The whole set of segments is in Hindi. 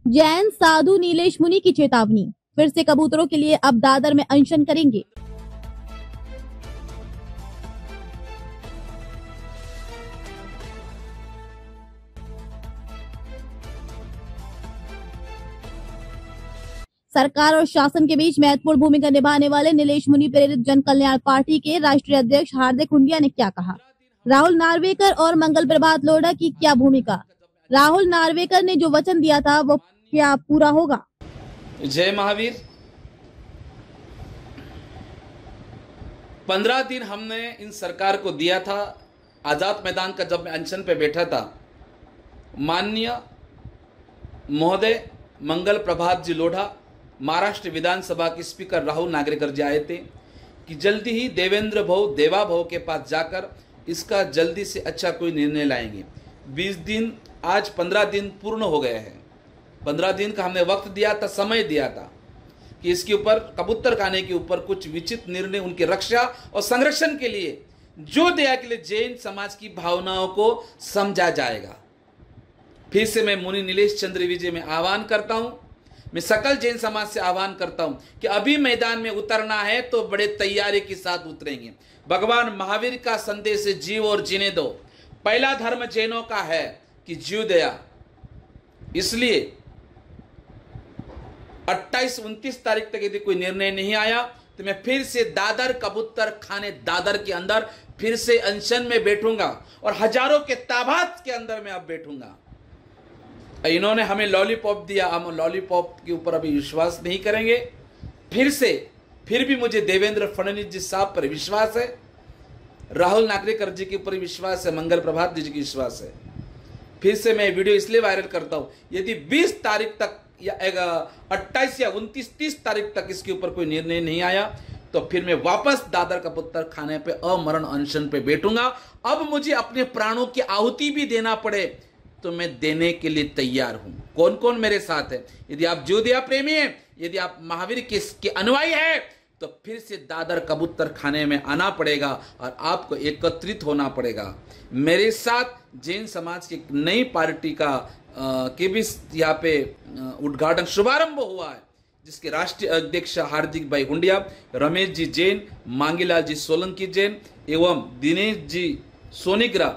जैन साधु नीलेश मुनि की चेतावनी, फिर से कबूतरों के लिए अब दादर में अनशन करेंगे। सरकार और शासन के बीच महत्वपूर्ण भूमिका निभाने वाले नीलेश मुनि प्रेरित जन कल्याण पार्टी के राष्ट्रीय अध्यक्ष हार्दिक हुंडिया ने क्या कहा? राहुल नार्वेकर और मंगल प्रभात लोढ़ा की क्या भूमिका? राहुल नार्वेकर ने जो वचन दिया था वो क्या पूरा होगा? जय महावीर। 15 दिन हमने इन सरकार को दिया था। आजाद मैदान का जब मैं अनशन पे बैठा था, माननीय महोदय मंगल प्रभात जी लोढ़ा, महाराष्ट्र विधानसभा के स्पीकर राहुल नार्वेकर जी आए थे कि जल्दी ही देवेंद्र भव देवा भव के पास जाकर इसका जल्दी से अच्छा कोई निर्णय लाएंगे। 20 दिन, आज 15 दिन पूर्ण हो गए हैं। 15 दिन का हमने वक्त दिया था, समय दिया था कि इसके ऊपर कबूतर खाने के ऊपर कुछ विचित्र निर्णय, उनकी रक्षा और संरक्षण के लिए जो दया के लिए जैन समाज की भावनाओं को समझा जाएगा। फिर से मैं मुनि नीलेश चंद्र विजय में आह्वान करता हूं, मैं सकल जैन समाज से आह्वान करता हूं कि अभी मैदान में उतरना है तो बड़े तैयारी के साथ उतरेंगे। भगवान महावीर का संदेश है, जीव और जीने दो। पहला धर्म जैनों का है कि जीव दया। इसलिए 28-29 तारीख तक यदि कोई निर्णय नहीं आया तो मैं फिर से दादर कबूतर खाने दादर के अंदर फिर से अनशन में बैठूंगा और हजारों के तादाद के अंदर मैं अब बैठूंगा। इन्होंने हमें लॉलीपॉप दिया, हम लॉलीपॉप के ऊपर अभी विश्वास नहीं करेंगे। फिर भी मुझे देवेंद्र फडणवीस जी साहब पर विश्वास है, राहुल नार्वेकर जी के ऊपर विश्वास है, मंगल प्रभात जी की विश्वास है। फिर से मैं वीडियो इसलिए वायरल करता हूं, यदि 20 तारीख तक या 28 या 29-30 तारीख तक इसके ऊपर कोई निर्णय नहीं आया तो फिर मैं वापस दादर कबूतर खाने पे अमरण अनशन पे बैठूंगा। अब मुझे अपने प्राणों की आहुति भी देना पड़े तो मैं देने के लिए तैयार हूं। कौन कौन मेरे साथ है? यदि आप ज्योतिया प्रेमी हैं, यदि आप महावीर के अनुयायी हैं, तो फिर से दादर कबूतर खाने में आना पड़ेगा और आपको एकत्रित होना पड़ेगा। मेरे साथ जैन समाज की नई पार्टी का के भी यहाँ पे उद्घाटन शुभारंभ हुआ है, जिसके राष्ट्रीय अध्यक्ष हार्दिक भाई हुंडिया, रमेश जी जैन, मांगीलाल जी सोलंकी जैन एवं दिनेश जी सोनिग्रा,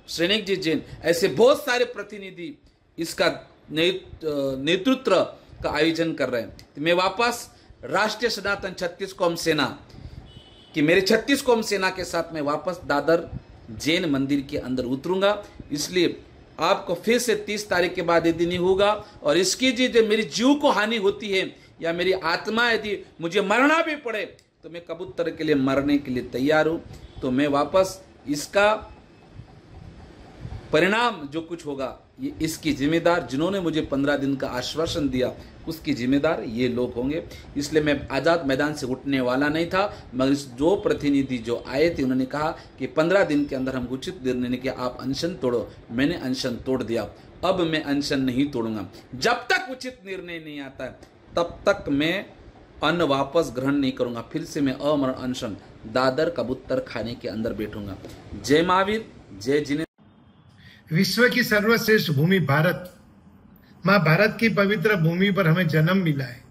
श्रेणिक जी जैन, ऐसे बहुत सारे प्रतिनिधि इसका नेतृत्व का आयोजन कर रहे हैं। तो मैं वापस राष्ट्रीय सनातन 36 कौम सेना कि मेरे 36 कौम सेना के साथ मैं वापस दादर जैन मंदिर के अंदर उतरूंगा। इसलिए आपको फिर से 30 तारीख के बाद यदि नहीं होगा और इसकी जो मेरी जीव को हानि होती है या मेरी आत्मा यदि मुझे मरना भी पड़े तो मैं कबूतर के लिए मरने के लिए तैयार हूं। तो मैं वापस इसका परिणाम जो कुछ होगा ये इसकी जिम्मेदार, जिन्होंने मुझे 15 दिन का आश्वासन दिया उसकी जिम्मेदार ये लोग होंगे। इसलिए मैं आज़ाद मैदान से उठने वाला नहीं था, मगर जो प्रतिनिधि जो आए थे उन्होंने कहा कि 15 दिन के अंदर हम उचित निर्णय ने किया, आप अनशन तोड़ो। मैंने अनशन तोड़ दिया। अब मैं अनशन नहीं तोड़ूंगा। जब तक उचित निर्णय नहीं आता है तब तक मैं अन्न वापस ग्रहण नहीं करूंगा। फिर से मैं अमरण अनशन दादर कबूतर खाने के अंदर बैठूंगा। जय महावीर, जय जिने। विश्व की सर्वश्रेष्ठ भूमि भारत, मां भारत की पवित्र भूमि पर हमें जन्म मिला है।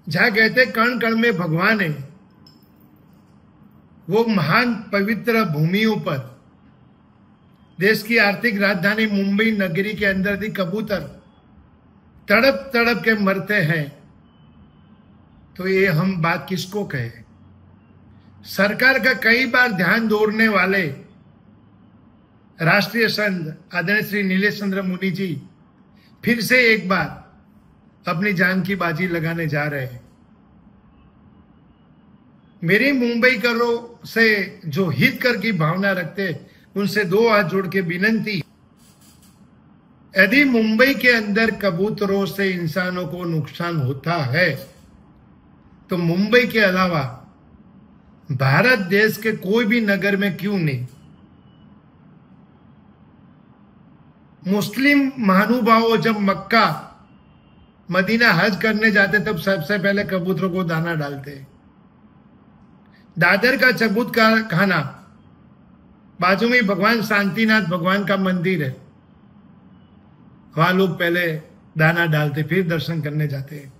जहां कहते कण कण में भगवान है, वो महान पवित्र भूमियों पर देश की आर्थिक राजधानी मुंबई नगरी के अंदर भी कबूतर तड़प तड़प के मरते हैं, तो ये हम बात किसको कहे? सरकार का कई बार ध्यान दौड़ने वाले राष्ट्रीय संत आदरणीय श्री नीलेश चंद्र मुनि जी फिर से एक बार अपनी जान की बाजी लगाने जा रहे हैं। मेरी मुंबई करों से जो हित कर की भावना रखते उनसे 2 हाथ जोड़ के विनंती, यदि मुंबई के अंदर कबूतरों से इंसानों को नुकसान होता है तो मुंबई के अलावा भारत देश के कोई भी नगर में क्यों नहीं? मुस्लिम महानुभावों जब मक्का मदीना हज करने जाते तब सबसे पहले कबूतरों को दाना डालते। दादर का चबूत का खाना, बाजू में भगवान शांतिनाथ भगवान का मंदिर है, वहां लोग पहले दाना डालते, फिर दर्शन करने जाते हैं।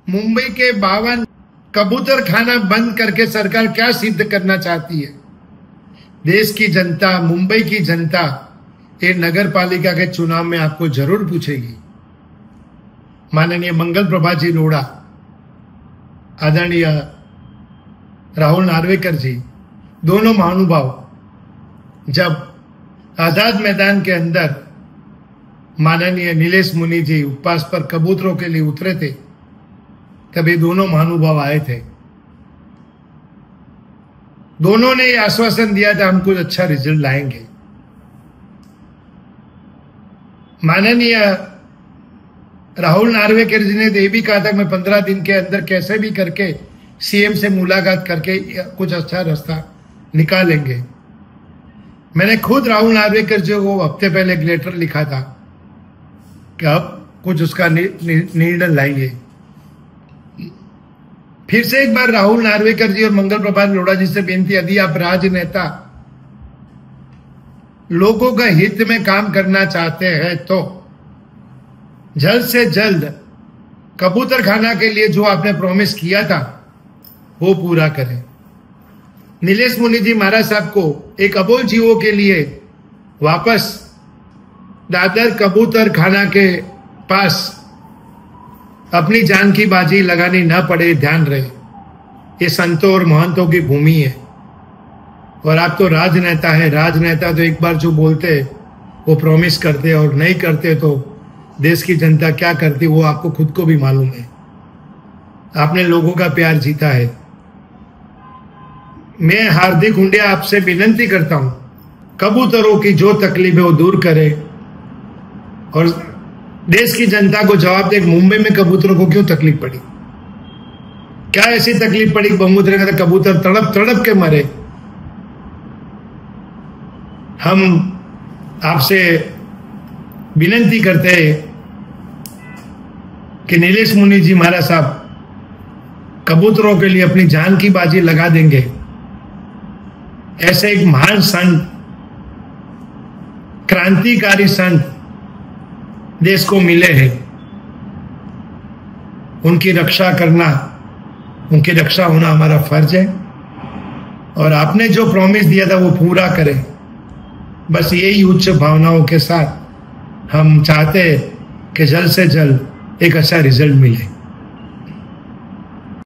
मुंबई के 52 कबूतर खाना बंद करके सरकार क्या सिद्ध करना चाहती है? देश की जनता, मुंबई की जनता ये नगर पालिका के चुनाव में आपको जरूर पूछेगी। माननीय मंगल प्रभात जी लोढ़ा, आदरणीय राहुल नार्वेकर जी, दोनों महानुभाव जब आजाद मैदान के अंदर माननीय नीलेश मुनि जी उपवास पर कबूतरों के लिए उतरे थे, तभी दोनों महानुभाव आए थे। दोनों ने ये आश्वासन दिया था हम कुछ अच्छा रिजल्ट लाएंगे। माननीय राहुल नार्वेकर जी ने तो ये भी कहा था मैं 15 दिन के अंदर कैसे भी करके सीएम से मुलाकात करके कुछ अच्छा रास्ता निकालेंगे। मैंने खुद राहुल नार्वेकर जी को हफ्ते पहले एक लेटर लिखा था कि अब कुछ उसका निर्णय लाएंगे। फिर से एक बार राहुल नार्वेकर जी और मंगल प्रभात लोढ़ा जी से बेनती, यदि आप राजनेता लोगों का हित में काम करना चाहते हैं तो जल्द से जल्द कबूतर खाना के लिए जो आपने प्रॉमिस किया था वो पूरा करें। नीलेश मुनि जी महाराज साहब को एक अबोल जीवों के लिए वापस दादर कबूतर खाना के पास अपनी जान की बाजी लगानी ना पड़े, ध्यान रहे। ये संतों और महंतों की भूमि है और आप तो राजनेता है। राजनेता तो एक बार जो बोलते वो प्रॉमिस करते और नहीं करते तो देश की जनता क्या करती वो आपको खुद को भी मालूम है। आपने लोगों का प्यार जीता है। मैं हार्दिक हुंडिया आपसे विनती करता हूं, कबूतरों की जो तकलीफ है वो दूर करे और देश की जनता को जवाब दे। मुंबई में कबूतरों को क्यों तकलीफ पड़ी? क्या ऐसी तकलीफ पड़ी बंगुतरे का कबूतर तड़प तड़प के मरे? हम आपसे विनती करते हैं कि नीलेश मुनि जी महाराज साहब कबूतरों के लिए अपनी जान की बाजी लगा देंगे। ऐसे एक महान संत, क्रांतिकारी संत देश को मिले हैं, उनकी रक्षा करना, उनकी रक्षा होना हमारा फर्ज है और आपने जो प्रॉमिस दिया था वो पूरा करें। बस यही उच्च भावनाओं के साथ हम चाहते हैं कि जल्द से जल्द एक अच्छा रिजल्ट मिले।